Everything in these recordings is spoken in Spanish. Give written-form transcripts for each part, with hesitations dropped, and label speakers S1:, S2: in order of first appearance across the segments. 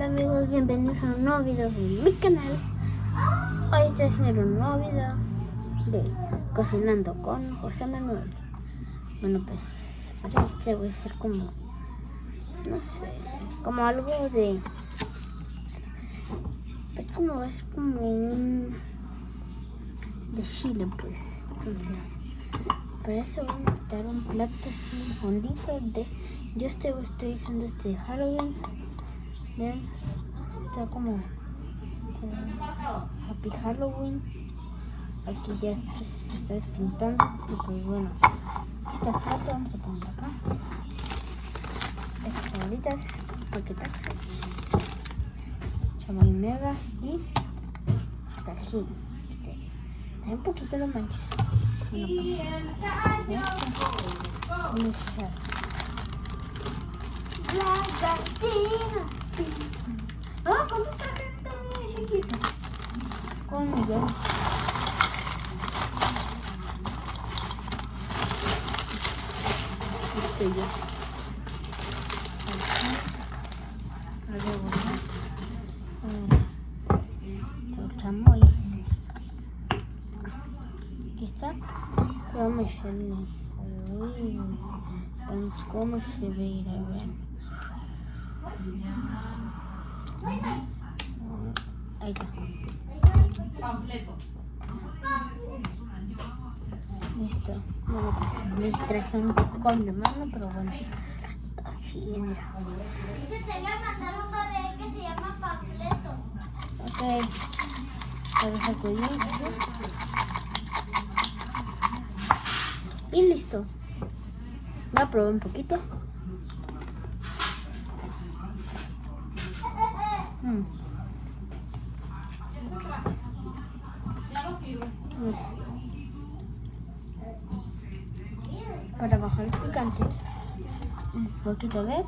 S1: Hola amigos, bienvenidos a un nuevo video de mi canal. Hoy estoy haciendo un nuevo video de cocinando con José Manuel. Bueno, pues para este voy a hacer como, no sé, como algo de, es como, va a ser como un de Chile, pues. Entonces, para eso voy a necesitar un plato así hondito de, yo estoy haciendo este de Halloween. Ven, está como Happy Halloween. Aquí ya se está despintando. Y pues bueno, esta foto vamos a poner acá. Estas bolitas, paquetaje, chamoy mega y tajín. Está un poquito los manches. Vamos a echar la cantina. Ah, ¿cuántos trajes están chiquitos? Con millón. Listo ya. El chamoy. Aquí está. Vamos a echarle. Uy, ven cómo se ve, a ver. Ahí está. Listo. Bueno, pues me distraje un poco con mi mano, pero bueno. Así, mira.
S2: Te voy a mandar un bebé que se llama Panfleto.
S1: Ok. Para sacudir. Y listo. Voy a probar un poquito. Para bajar el picante, un poquito de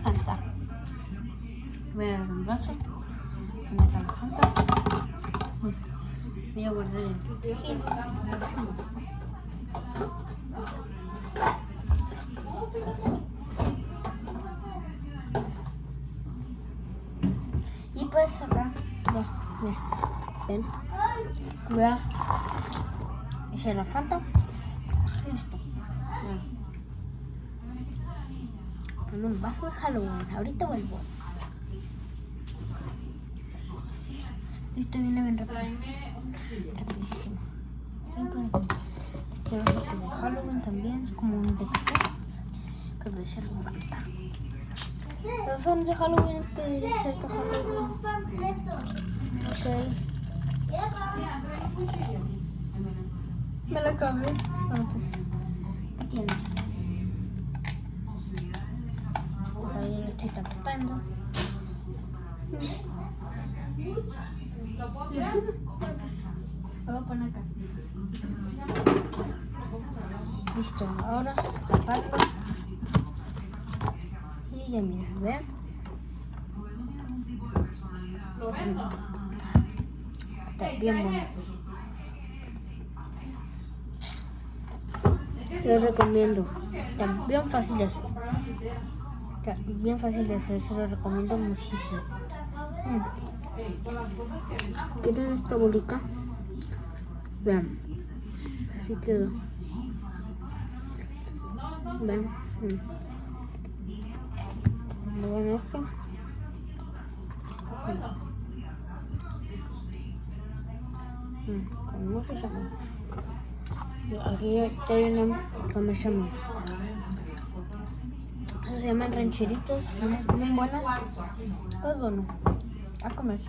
S1: Fanta. Voy a dar un vaso, voy a dar la Fanta. Voy a guardar el tajín. Y pues acá, ven, voy a echar la Fanta. Listo. En un vaso de Halloween. Ahorita vuelvo. Listo, viene bien rápido. Rapidísimo. Este vaso que de Halloween también es como un de café. Pero voy a echarle Fanta. Los fans de Halloween es que debería ser para Halloween. Ok. Me la acabé. Bueno, pues, ¿qué tiene? Pues ahí lo estoy tapando. Lo voy a poner acá. Listo, ahora taparlo. Y ya mira, ¿ven? Está bien bonito. Se lo recomiendo. Está bien fácil de hacer. Está bien fácil de hacer. Se lo recomiendo muchísimo. ¿Quieren esta bolita? Vean. Así quedó. Ven. Vean esto. Con mucho sabor. Aquí hay una como se llama. Se llaman rancheritos, unas bien buenas. Pues bueno, a comer.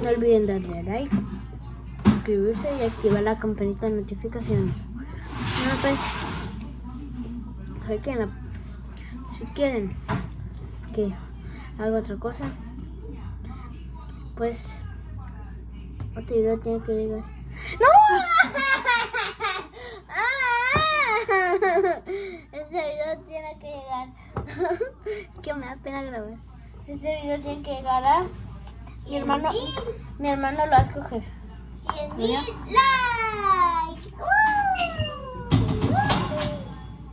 S1: No olviden darle like, suscribirse y activar la campanita de notificaciones. Bueno, pues, si quieren que haga otra cosa, pues otro video tiene que llegar. ¡No! Este video tiene que llegar. Que me da pena grabar. Este video tiene que llegar a mi hermano. Mi hermano lo va a escoger.
S2: 100,000 likes.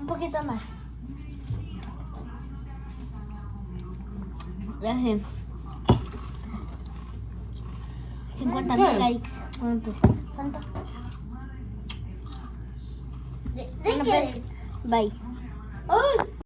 S1: Un poquito más. Ya sé. 50.000
S3: ¿Qué?
S1: likes. Bueno, pues, ¿cuánto?
S2: ¿De
S1: Bueno,
S2: qué?
S1: pues, bye.
S2: ¡Uy!